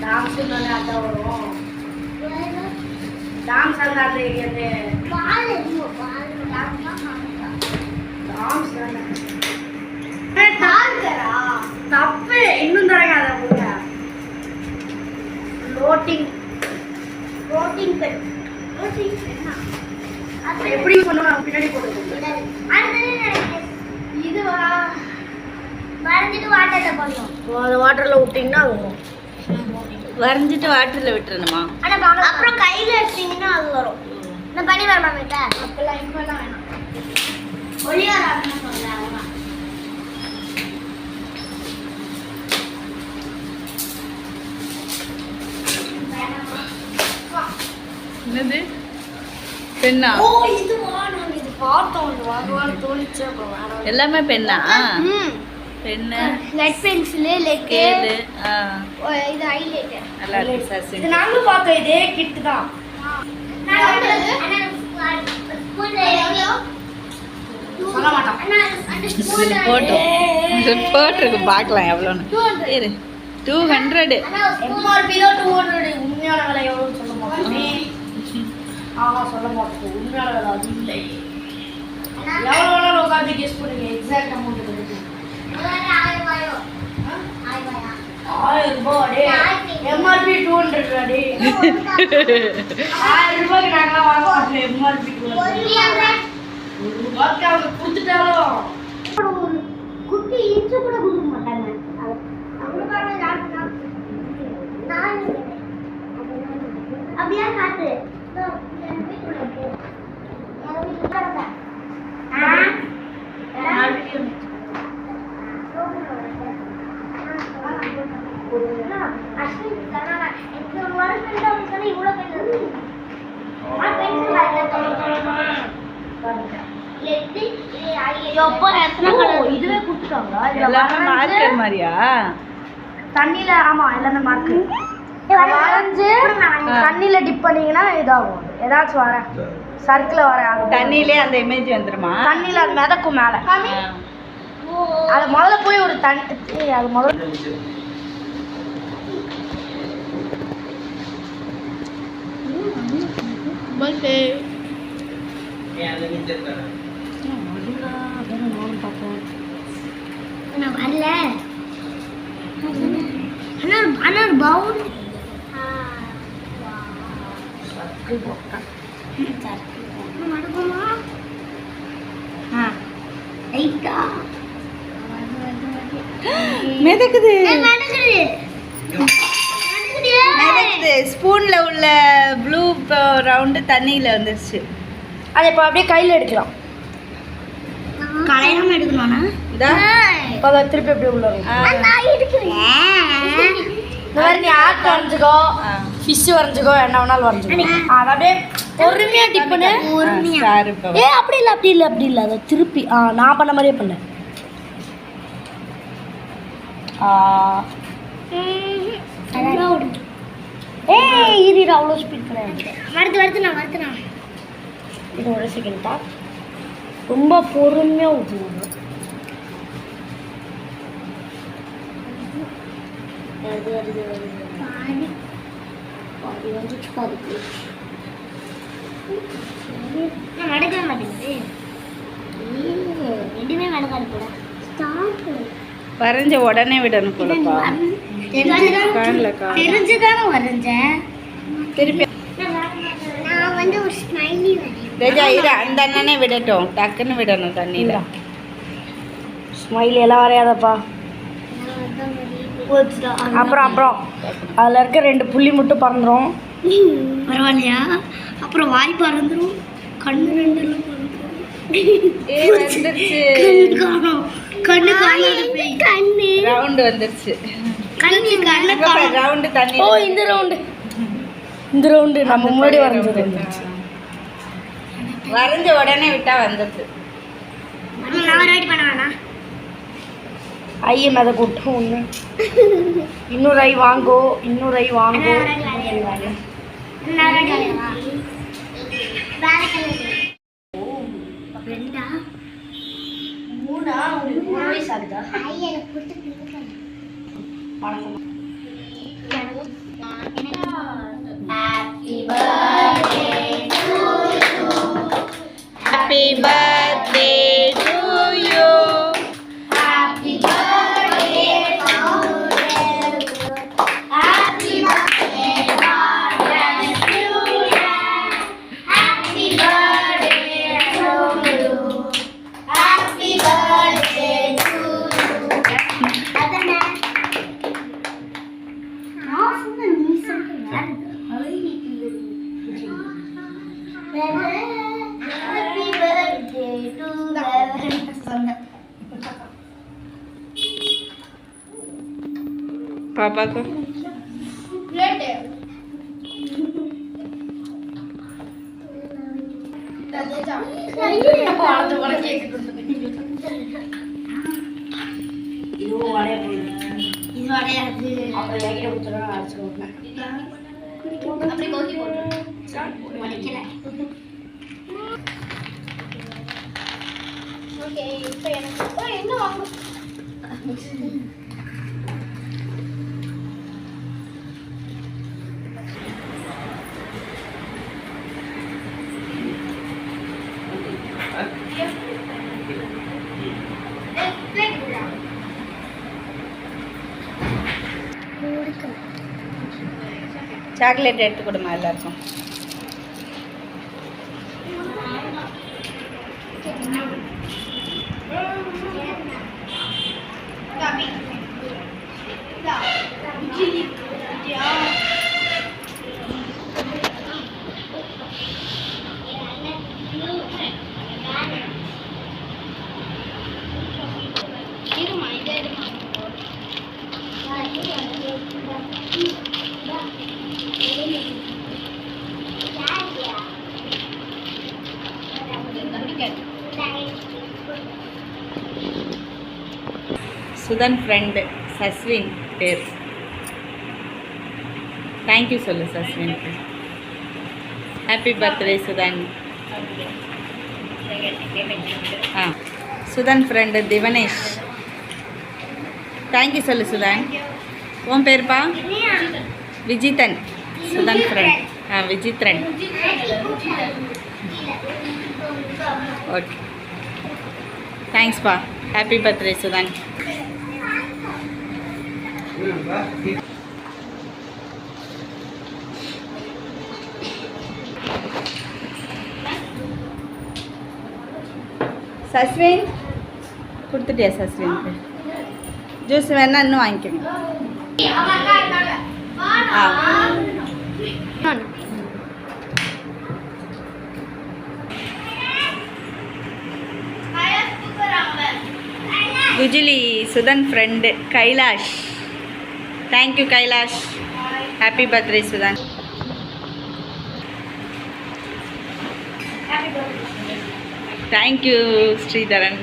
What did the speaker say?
Dance அதான் வரும். Dance அந்த தப்பு இன்னும் தரங்க லோட்டிங் பென் எப்படி பண்ணுவோம் பின்னாடி போடுறது. இதுவா வரைஞ்சிட்டு வாட்டர்ல பண்ணுவோம். அது வாட்டர்ல விட்டீங்கன்னா அது வரும். வரைஞ்சிட்டு வாட்டர்ல விட்டுறணுமா? அப்புறம் கையில எடுத்தீங்கன்னா அது வரும். நான் பண்ணி வரமா மேட்ட அப்பெல்லாம் இப்பெல்லாம் வேணாம். ஒளியா ராட்னம் சொல்றேன் அவங்க. என்னது பெண்ணா? ஓ இதுவா நான் இது பார்த்தோம். வாங்குவான்னு தோணிச்சு. அப்புறம் எல்லாமே பெண்ணா? பென்னு லெட் பென்சில் லெட் இது ஹைலைட்டர் நல்லா இருக்கு சார். இது நாங்க பார்த்தோம். இதே கிட் தான். சொல்ல மாட்டோம். போட்டுருக்கு பார்க்கலாம் எவ்வளோன்னு. 200 எம்ஆர்பி தான் 200. உண்மையான விலை எவ்வளோன்னு சொல்ல மாட்டோம். சொல்ல மாட்டோம். உண்மையான விலை அது இல்லை. எவ்வளோ வேணாலும் உட்காந்து கெஸ் பண்ணுங்க. எக்ஸாக்ட் அமௌண்ட் கிடைக்கும். 1000 ரூபாய். எம்ஆர்பி 200 அடி. 1000 ரூபாய்க்கு நாங்களாம் வாங்க மாட்டோம். எம்ஆர்பி 200 ரூபாய்க்கு அவங்க கொடுத்துட்டாலும் ஒரு குட்டி இன்ச்சு கூட கொடுக்க மாட்டாங்க. அப்படியா காட்டு இதுவே கொடுத்துட்டாங்க. மார்க்கர் மாதிரியா? தண்ணியில ஆமா எல்லாமே மார்க்கு வரைஞ்சு தண்ணியில டிப் பண்ணீங்கன்னா இதாகும். ஏதாச்சும் வர சர்க்கிள் வர தண்ணியிலே அந்த இமேஜ் வந்துருமா? தண்ணியில அது மிதக்கும் மேல. அது முதல்ல போய் ஒரு தண்ணி அது முதல்ல வரல. அண்ணா பவுன் மிதக்குது. ஸ்பூன்ல உள்ள ப்ளூ ரவுண்டு தண்ணியில வந்துருச்சு. அதை இப்போ அப்படியே கையில் எடுக்கலாம். கலையாம எடுக்கணும்னா இப்போ திருப்பி அப்படியே உள்ள நீ ஆட் வரைஞ்சிக்கோ, ஃபிஷ் வரைஞ்சிக்கோ, என்ன வேணாலும் வரைஞ்சிக்கோ. அதை அப்படியே பொறுமையாக டிப் பண்ணு. அப்படி இல்லை அதை திருப்பி நான் பண்ண மாதிரியே பண்ணேன். இது அவ்வளோ ஸ்பீட் கிடையாது. வருத்துனா இது ஒரு செகண்ட் தான். ரொம்ப பொறுமையாக ஊற்றணும். நடக்க மாட்டேங்குது. ரெண்டுமே நடக்காது போல. வரைஞ்ச உடனே விடணும் போலப்பா. தெரிஞ்சுதானே வரைஞ்சேன். திருப்பி நான் வந்து ஒரு ஸ்மைலி தேஜா இரு, அந்த அண்ணனே விடட்டும். டக்குன்னு விடணும் தண்ணியில். ஸ்மைலி எல்லாம் வரையாதப்பா. அப்புறம் அதில் இருக்க 2 புள்ளி மட்டும் பறந்துடும். பரவாயில்லையா? அப்புறம் வாய் பறந்துடும். கண்ணு 2 ரவுண்டு வந்துருச்சு. ரவுண்டு தண்ணி. ஓ இந்த ரவுண்டு நம்ம முன்னாடி வரைஞ்சது வந்துருச்சு. வரைஞ்ச உடனே விட்டா வந்துடுது. ஐய மேத கூட்டம் ஒன்று. இன்னொரு ஐ வாங்கோ. birthday to you. Happy birthday to you. Happy birthday, God bless you. Happy birthday to you. Happy birthday to you. அதனே நான் சொன்ன நீ சொல்றீங்க Happy birthday to சொன்ன पापा को பிளேட் இதுவும் வடைய போகுது இது வடையாது அப்புறம் எகிட்ட கொடுத்துருவோம் அரைச்சி விட்டேன் அப்படி கொத்தி போட்டு வடைக்கல ஓகே இப்போ எனக்கு என்ன வாங்க சாக்லேட் எடுத்து கொடுமா எல்லாருக்கும். சுதன் ஃப்ரெண்டு சஸ்வின் பேர். தேங்க்யூ சொல்லு சஸ்வின். Happy birthday Sudhan. ஆ சுதன் ஃப்ரெண்டு திவனேஷ். தேங்க்யூ சொல்லு சுதன். உன் பேருப்பா? விஜிதன். சுதன் ஃப்ரெண்ட். ஆ விஜித்ரன். ஓகே தேங்க்ஸ்ப்பா. Happy birthday Sudhan. சஸ்வின் கொடுத்துட்டியா சஸ்வின்க்கு? ஜூஸ் வேணா இன்னும் வாங்கிக்கோங்க. ஆ குஜிலி Sudhan friend Kailash. Thank you Kailash. Happy birthday Sudhan. Thank you Sridharan.